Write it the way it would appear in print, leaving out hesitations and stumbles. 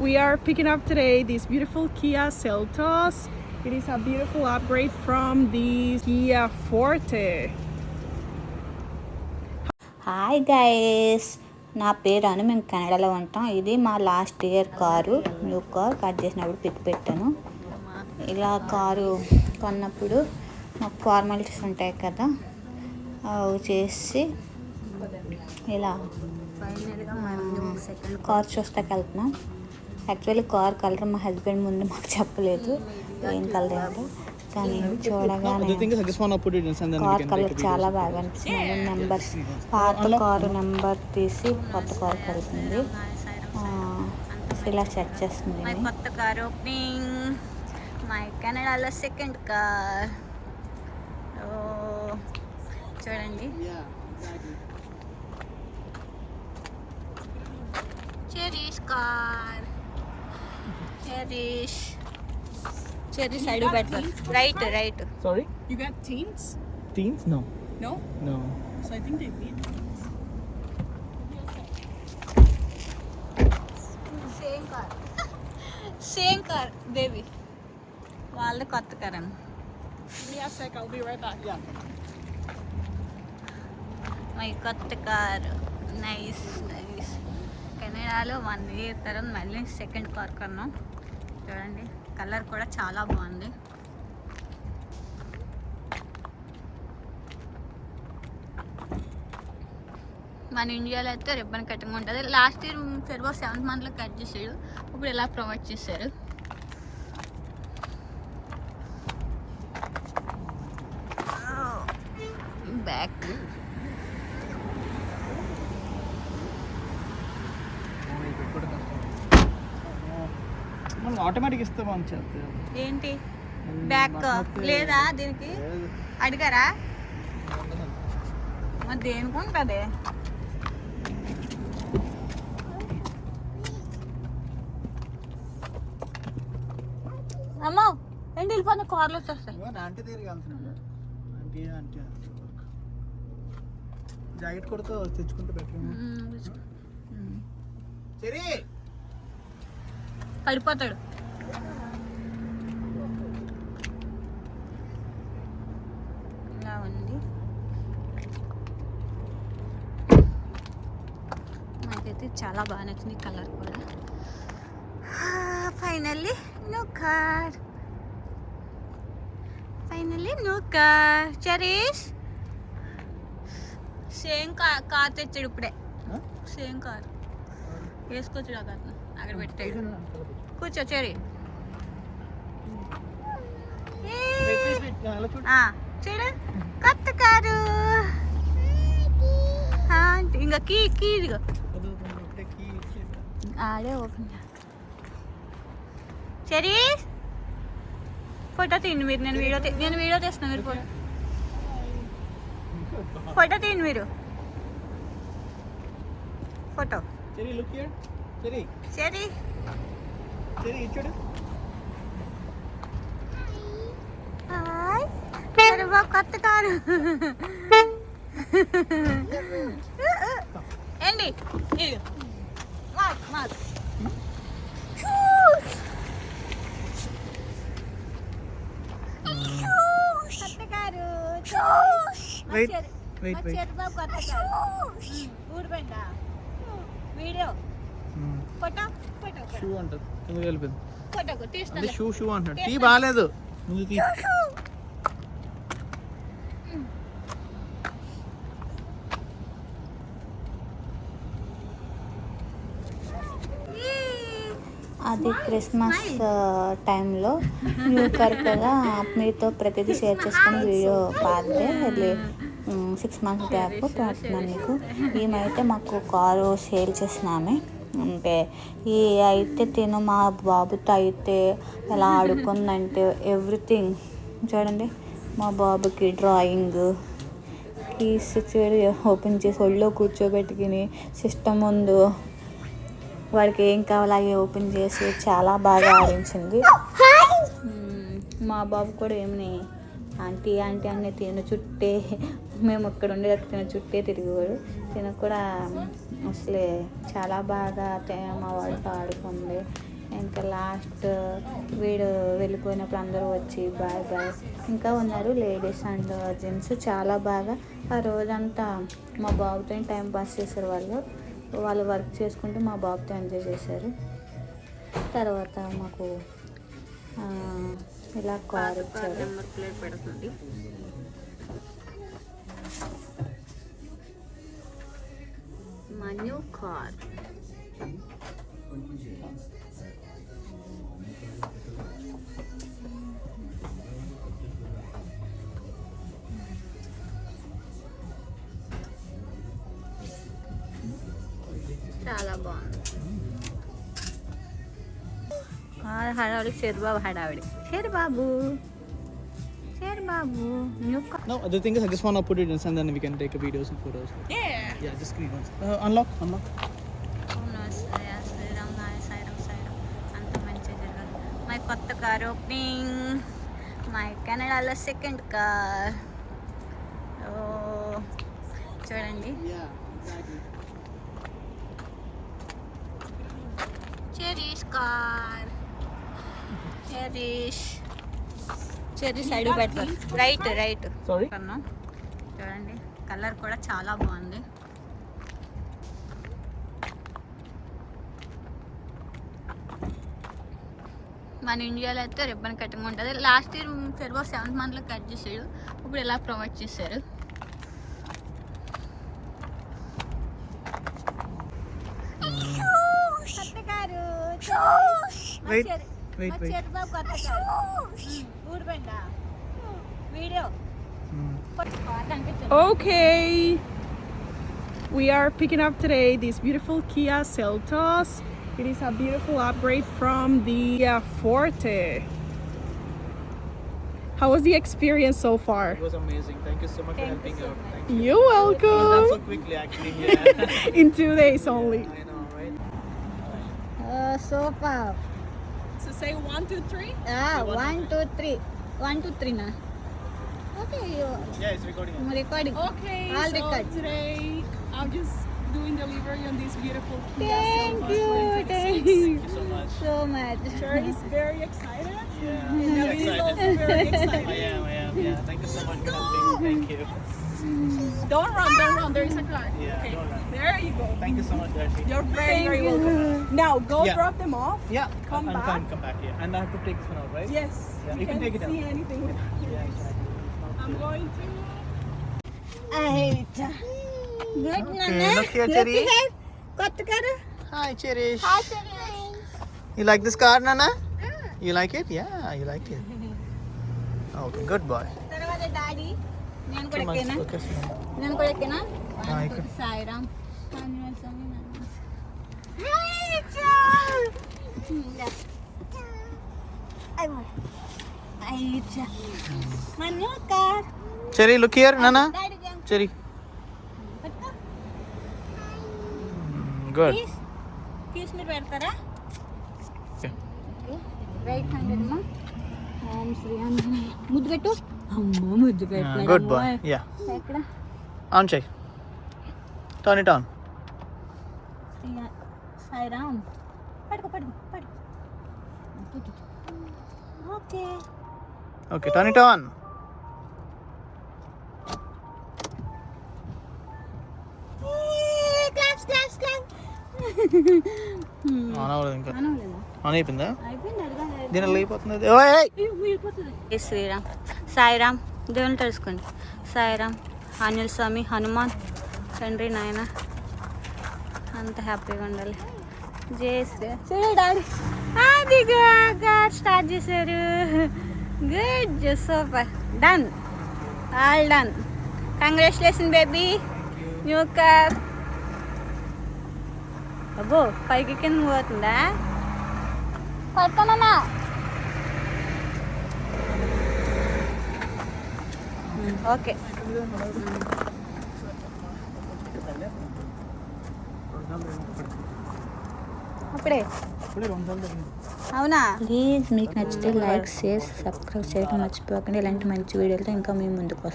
We are picking up today this beautiful Kia Seltos. It is a beautiful upgrade from the Kia Forte. Hi guys, నా పేరు అను. మేము కెనడాలో ఉంటాం. ఇది మా last year car, new car. Cut చేసినప్పుడు pick పెట్టాను. ఇలా కారు కొన్నప్పుడు మాకు ఫార్మాలిటీస్ ఉంటాయి కదా, అవి చేసి ఇలా కార్ చూస్తాకి వెళ్తున్నాం. యాక్చువల్లీ కార్ కలర్ మా హస్బెండ్ ముందు మాకు చెప్పలేదు ఏం కలర్ ఏంటో, కానీ చూడగానే కార్ కలర్ చాలా బాగా అనిపిస్తుంది. నెంబర్స్ పాత కారు నెంబర్ తీసి కొత్త కారు కలుపుతుంది. ఇలా చెక్ చేస్తుంది. కొత్త కార్ ఓపెనింగ్, మై కెనడాలో సెకండ్ కార్. చూడండి, cherish car. Cherry side better. Right. Sorry? You got teens? Teens? No. No? No. So I think they need teens. Same car, baby. వాళ్ళ కొత్త కార్ అని. Give me a sec, I'll be right back. Yeah. My కొత్త car. Nice. కెనడాలో 1 year తర్వాత మళ్ళీ second car కొన్నాం. చూడండి, colour కూడా చాలా బాగుంది. మన ఇండియాలో అయితే రిబ్బన్ కటింగ్ ఉంటుంది. లాస్ట్ ఇయర్ ఫెబ్రవరి 7th monthలో కట్ చేసాడు, ఇప్పుడు ఇలా ప్రొవైడ్ చేశారు. బ్యాక్ ఆటోమేటిక్ ఇస్తే మంచి. ఏంటి బ్యాక్ లేదా దీనికి అడిగారా? మరి దేనికి ఉంటుంది? అమ్మో, ఏంటి వెళ్ళిపోతున్న కార్లు వచ్చేస్తాయి. జాకెట్ కొడుతూ తెచ్చుకుంటే బెటర్. పడిపోతాడు. ఇలా ఉంది. నాకైతే చాలా బాగా నచ్చింది కలర్ కూడా. Finally new car. Cherish same car తెచ్చాడు ఇప్పుడే. సేమ్ కార్ వేసుకొచ్చాడు అక్కడ పెట్టాడు. కూర్చో చెరీ. చూడు, కొత్త కారు. ఇంకా కీ ఇదిగో ఆడే ఓపెన్. చెరీ, ఫోటో తీయండి మీరు. నేను వీడియో తీస్తున్నా, మీరు ఫోటో తీయండి మీరు. Photo cherry hi. సరే బాబు, కొత్త కారు ఏంటి? కొత్త కారు. బాబు కొత్త కారు. ఊడిపోయిందా? వీడియో ఫోటో షూ అంటారు. ఫోటో తీస్తాను. షూ అంటాడు. టీ బాగాలేదు. అది క్రిస్మస్ టైంలో న్యూ కార్ కదా, మీతో ప్రతిదీ షేర్ చేసుకుని వీడియో పాతే 6 months గ్యాప్ పెడుతున్నాను మీకు. ఈమెయితే మాకు కారు సేల్ చేసినామే. అంటే ఈ అయితే తిను మా బాబుతో అయితే ఎలా ఆడుకుందంటే ఎవ్రీథింగ్. చూడండి, మా బాబుకి డ్రాయింగ్ కీస్ ఓపెన్ చేసి ఒళ్ళో కూర్చోబెట్టుకుని సిస్టమ్ ముందు వాడికి ఏం కావాలో అవి ఓపెన్ చేసి చాలా బాగా ఆడించింది. మా బాబు కూడా ఏమని ఆంటీ అన్నీ తిన చుట్టే, మేము ఇక్కడ ఉండేది తిన చుట్టే తిరిగేవాడు. తిన కూడా అసలే చాలా బాగా మా వాడితో ఆడుకుంది. ఇంకా లాస్ట్ వీడు వెళ్ళిపోయినప్పుడు అందరూ వచ్చి బాయ్ బాయ్. ఇంకా ఉన్నారు లేడీస్ అండ్ జెంట్స్. చాలా బాగా ఆ రోజంతా మా బాబుతో టైం పాస్ చేశారు. వాళ్ళు వర్క్ చేసుకుంటూ మా బాబుతో ఎంజాయ్ చేశారు. తర్వాత మాకు ఇలా కార్ ఇచ్చారు. నెంబర్ ప్లేట్ పెడుతుంది. మా న్యూ కార్. చాలా బాగుంది. హడావిడి షేర్బాబు హడావిడి. Sherbabu new car. No, the thing is, I just want to put it in and then we can take a videos and photos. Yeah. Yeah, just screen once. Unlock. Sriram అంత మంచిగా జరగాలి. My కొత్త car opening. My కెనడాలో second car. చూడండి. Yeah, exactly. Cherish car. Cherish side పెడతారు. Right. Sorry? చూడండి colour కూడా చాలా బాగుంది. మన ఇండియాలో అయితే రిబ్బన్ కటింగ్ ఉంటుంది. లాస్ట్ ఇయర్ ఫెబ్రవరి 7th monthలో కట్ చేసాడు. ఇప్పుడు ఇలా ప్రొవైడ్ చేశారు. Wait. Video. Okay. We are picking up today this beautiful Kia Seltos. It is a beautiful upgrade from the Kia Forte. How was the experience so far? It was amazing. Thank you so much for helping out. Thank you. You're It was done welcome. so quickly, actually. Yeah. In 2 days only. I know, right? Super. So say 1, 2, 3. 1 2 3 1 2 3 నా. Okay. Yeah, it's recording. Recording. Okay. All so record. today I'm just doing delivery on this beautiful Kia Thank Seltos you. 2026. Thank you so much. So much. Sherry is very excited. Yeah. And David is also Excited. very excited. I am. Yeah. Thank you so much for helping. Thank you. Don't run. There is a car. Yeah, Okay. don't run. There you go. Thank you so much, Darcy. You're very welcome. Now go Yeah. drop them off. Yeah. Come and back. Come back here. And I have to take this one out, right? Yes. Yeah, You you can take it see out. anything with Yeah, exactly. I'm going to. Good Okay, look here, Cherry. కొత్త car. Hi, Cherish. You like this car, Nana? You like it? Yeah, you like it. Okay, good boy. తర్వాత daddy. నేను కూడా Too much ఎక్కేనా? focus. నేను కూడా ఎక్కేనా? ఇక్కడ. Sairam. Cherry, look here, Nana. Cherry. Good. Piece మీరు పెడతారా? Okay. రైట్ హ్యాండ్ అమ్మా. ఓం శ్రీ ఆంజనేయ. ముద్దు పెట్టు. అమ్మ ముద్దు పెట్టు. Good boy. Yeah. ఎక్కడ? On, Chay. Turn it on. Sairam. పడుకో. Okay. Okay, turn it on. Claps. On అవ్వలేదు ఇంకా. అనవలేదా? ఆన్ అయిపోయిందా? అయిపోయింది అడగాలి. దీనిలో అయిపోతుంది. ఓయ్ జై శ్రీరామ్. సాయిరామ్. దేవుని తెలుసుకోండి. సాయిరామ్. ఆంజనేయ స్వామి, హనుమాన్, తండ్రి, నాయన అంత హ్యాపీగా ఉండాలి. జై శ్రీరామ్. చూడు డాడీ అదిగా కార్ స్టార్ట్ చేశారు. Good, super, done, all done. Congratulation baby, new car. అబ్బో పైకి కింద పోతుందా? పడుకోనన్నా. ఓకే. అప్పుడే అవునా? ప్లీజ్ మీకు నచ్చితే లైక్, షేర్, సబ్స్క్రైబ్ చేయడం మర్చిపోకండి. ఇలాంటి మంచి వీడియోలతో ఇంకా మేము ముందుకు వస్తాం.